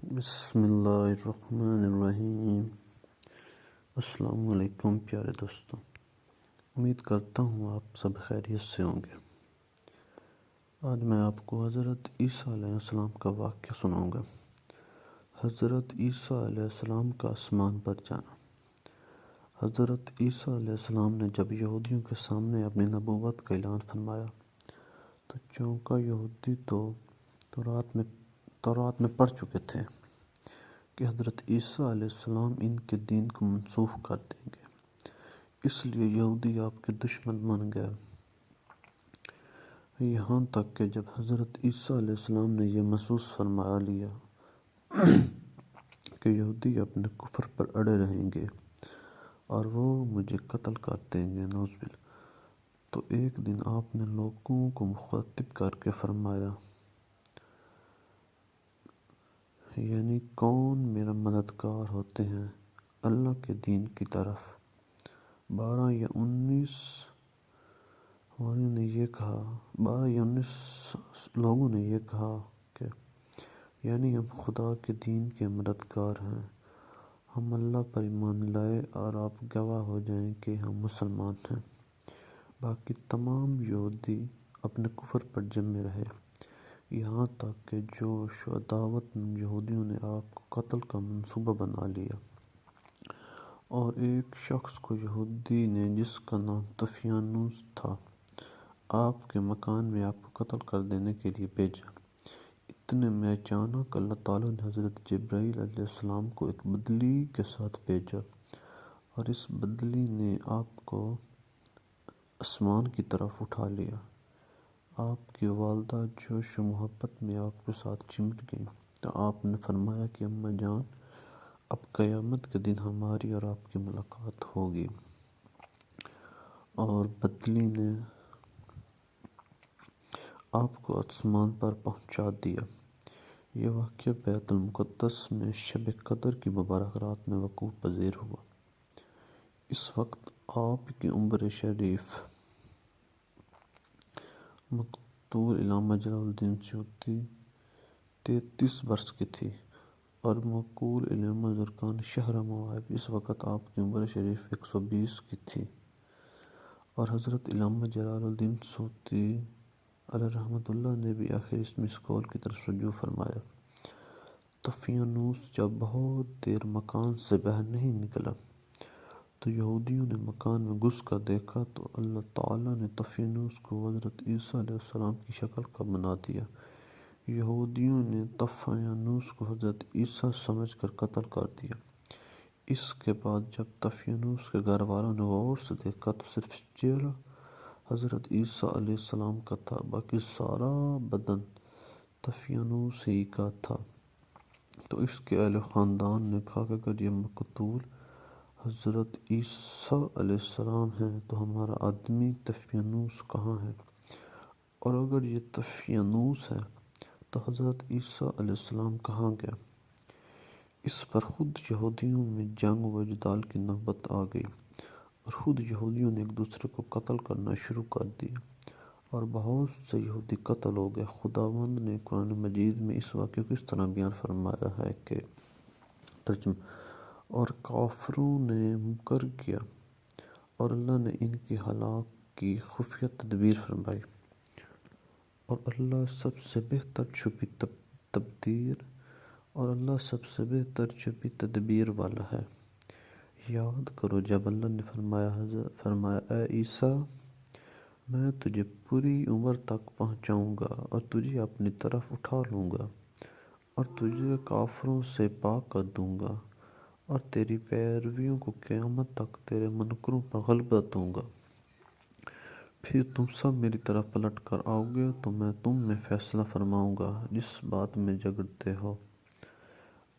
بسم اللہ الرحمن الرحیم۔ السلام علیکم پیارے دوستوں، امید کرتا ہوں آپ سب خیریت سے ہوں گے۔ آج میں آپ کو حضرت عیسیٰ علیہ السلام کا واقعہ سناؤں گا۔ حضرت عیسیٰ علیہ السلام کا آسمان پر جانا۔ حضرت عیسیٰ علیہ السلام نے جب یہودیوں کے سامنے اپنی نبوت کا اعلان فرمایا تو چونکہ یہودی تورات میں پڑھ چکے تھے کہ حضرت عیسیٰ علیہ السلام ان کے دین کو منسوخ کر دیں گے، اس لیے یہودی آپ کے دشمن بن گئے۔ یہاں تک کہ جب حضرت عیسیٰ علیہ السلام نے یہ محسوس فرما لیا کہ یہودی اپنے کفر پر اڑے رہیں گے اور وہ مجھے قتل کر دیں گے، نعوذ باللہ، تو ایک دن آپ نے لوگوں کو مخاطب کر کے فرمایا، یعنی کون میرا مددگار ہوتے ہیں اللہ کے دین کی طرف۔ 12 یا 19 لوگوں نے یہ کہا کہ یعنی ہم خدا کے دین کے مددگار ہیں، ہم اللہ پر ایمان لائے اور آپ گواہ ہو جائیں کہ ہم مسلمان ہیں۔ باقی تمام یہودی اپنے کفر پر جمے رہے، یہاں تک کہ جوش و دعوت میں یہودیوں نے آپ کو قتل کا منصوبہ بنا لیا، اور ایک شخص کو یہودی نے جس کا نام طفیانوس تھا آپ کے مکان میں آپ کو قتل کر دینے کے لیے بھیجا۔ اتنے میں اچانک اللہ تعالیٰ نے حضرت جبرائیل علیہ السلام کو ایک بدلی کے ساتھ بھیجا، اور اس بدلی نے آپ کو آسمان کی طرف اٹھا لیا۔ آپ کی والدہ جوش و محبت میں آپ کے ساتھ چمٹ گئیں تو آپ نے فرمایا کہ اماں جان، اب قیامت کے دن ہماری اور آپ کی ملاقات ہوگی، اور بدلی نے آپ کو آسمان پر پہنچا دیا۔ یہ واقعہ بیت المقدس میں شب قدر کی مبارک رات میں وقوع پذیر ہوا۔ اس وقت آپ کی عمر شریف مقتول علامہ جلال الدین سیوطی 33 برس کی تھی، اور مقبول علامہ زرقانی شہرہ مواہب اس وقت آپ کی عمر شریف 120 کی تھی، اور حضرت علامہ جلال الدین سیوطی علیہ رحمۃ اللہ نے بھی آخر اس قول کی طرف رجوع فرمایا۔ طفیانوس جب بہت دیر مکان سے باہر نہیں نکلا تو یہودیوں نے مکان میں گھس کر دیکھا تو اللہ تعالیٰ نے طفیانوس کو حضرت عیسیٰ علیہ السلام کی شکل کا بنا دیا۔ یہودیوں نے طفیانوس کو حضرت عیسیٰ سمجھ کر قتل کر دیا۔ اس کے بعد جب طفیانوس کے گھر والوں نے غور سے دیکھا تو صرف چہرہ حضرت عیسیٰ علیہ السلام کا تھا، باقی سارا بدن طفیانوس ہی کا تھا۔ تو اس کے اہل خاندان نے کہا کہ اگر یہ مقتول حضرت عیسیٰ علیہ السلام ہیں تو ہمارا آدمی طفیانوس کہاں ہے، اور اگر یہ طفیانوس ہے تو حضرت عیسیٰ علیہ السلام کہاں گیا۔ اس پر خود یہودیوں میں جنگ و جدال کی نوبت آ گئی، اور خود یہودیوں نے ایک دوسرے کو قتل کرنا شروع کر دیا، اور بہت سے یہودی قتل ہو گئے۔ خداوند نے قرآن مجید میں اس واقعے کو اس طرح بیان فرمایا ہے کہ ترجمہ، اور کافروں نے منکر کیا اور اللہ نے ان کی ہلاک کی خفیہ تدبیر فرمائی، اور اللہ سب سے بہتر چھپی تدبیر والا ہے۔ یاد کرو جب اللہ نے فرمایا اے عیسیٰ، میں تجھے پوری عمر تک پہنچاؤں گا اور تجھے اپنی طرف اٹھا لوں گا اور تجھے کافروں سے پاک کر دوں گا، اور تیری پیرویوں کو قیامت تک تیرے منکروں پر غلبہ دوں گا۔ پھر تم سب میری طرف پلٹ کر آؤ گے تو میں تم میں فیصلہ فرماؤں گا جس بات میں جھگڑتے ہو۔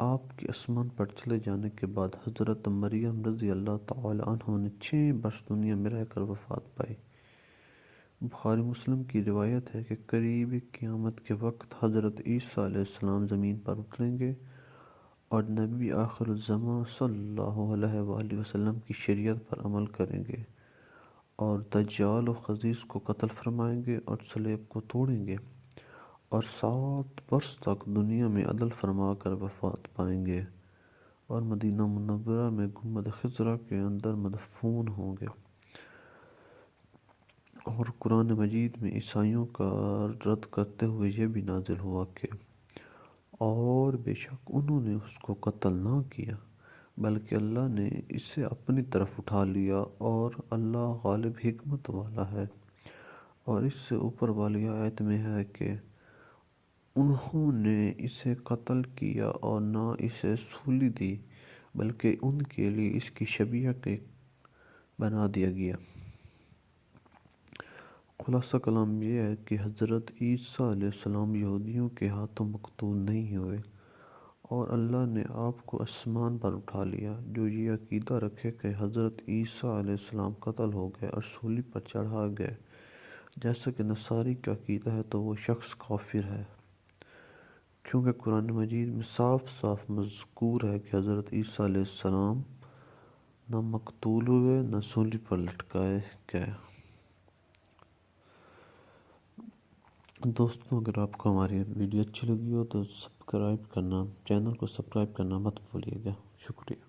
آپ کے آسمان پر چلے جانے کے بعد حضرت مریم رضی اللہ تعالی عنہ نے 6 برس دنیا میں رہ کر وفات پائی۔ بخاری مسلم کی روایت ہے کہ قریب قیامت کے وقت حضرت عیسیٰ علیہ السلام زمین پر اتریں گے اور نبی آخر الزماں صلی اللہ علیہ وآلہ وسلم کی شریعت پر عمل کریں گے، اور دجال و خزیس کو قتل فرمائیں گے اور صلیب کو توڑیں گے، اور 7 برس تک دنیا میں عدل فرما کر وفات پائیں گے اور مدینہ منورہ میں گنبد خضرا کے اندر مدفون ہوں گے۔ اور قرآن مجید میں عیسائیوں کا رد کرتے ہوئے یہ بھی نازل ہوا کہ اور بے شک انہوں نے اس کو قتل نہ کیا بلکہ اللہ نے اسے اپنی طرف اٹھا لیا اور اللہ غالب حکمت والا ہے۔ اور اس سے اوپر والی آیت میں ہے کہ انہوں نے اسے قتل کیا اور نہ اسے سولی دی بلکہ ان کے لیے اس کی شبیہ کے بنا دیا گیا۔ خلاصہ کلام یہ ہے کہ حضرت عیسیٰ علیہ السلام یہودیوں کے ہاتھوں مقتول نہیں ہوئے اور اللہ نے آپ کو آسمان پر اٹھا لیا۔ جو یہ عقیدہ رکھے کہ حضرت عیسیٰ علیہ السلام قتل ہو گئے اور سولی پر چڑھا گئے جیسا کہ نصاری کا عقیدہ ہے تو وہ شخص کافر ہے، کیونکہ قرآن مجید میں صاف صاف مذکور ہے کہ حضرت عیسیٰ علیہ السلام نہ مقتول ہوئے نہ سولی پر لٹکائے گئے۔ دوستوں، اگر آپ کو ہماری ویڈیو اچھی لگی ہو تو چینل کو سبسکرائب کرنا مت بھولیے گا۔ شکریہ۔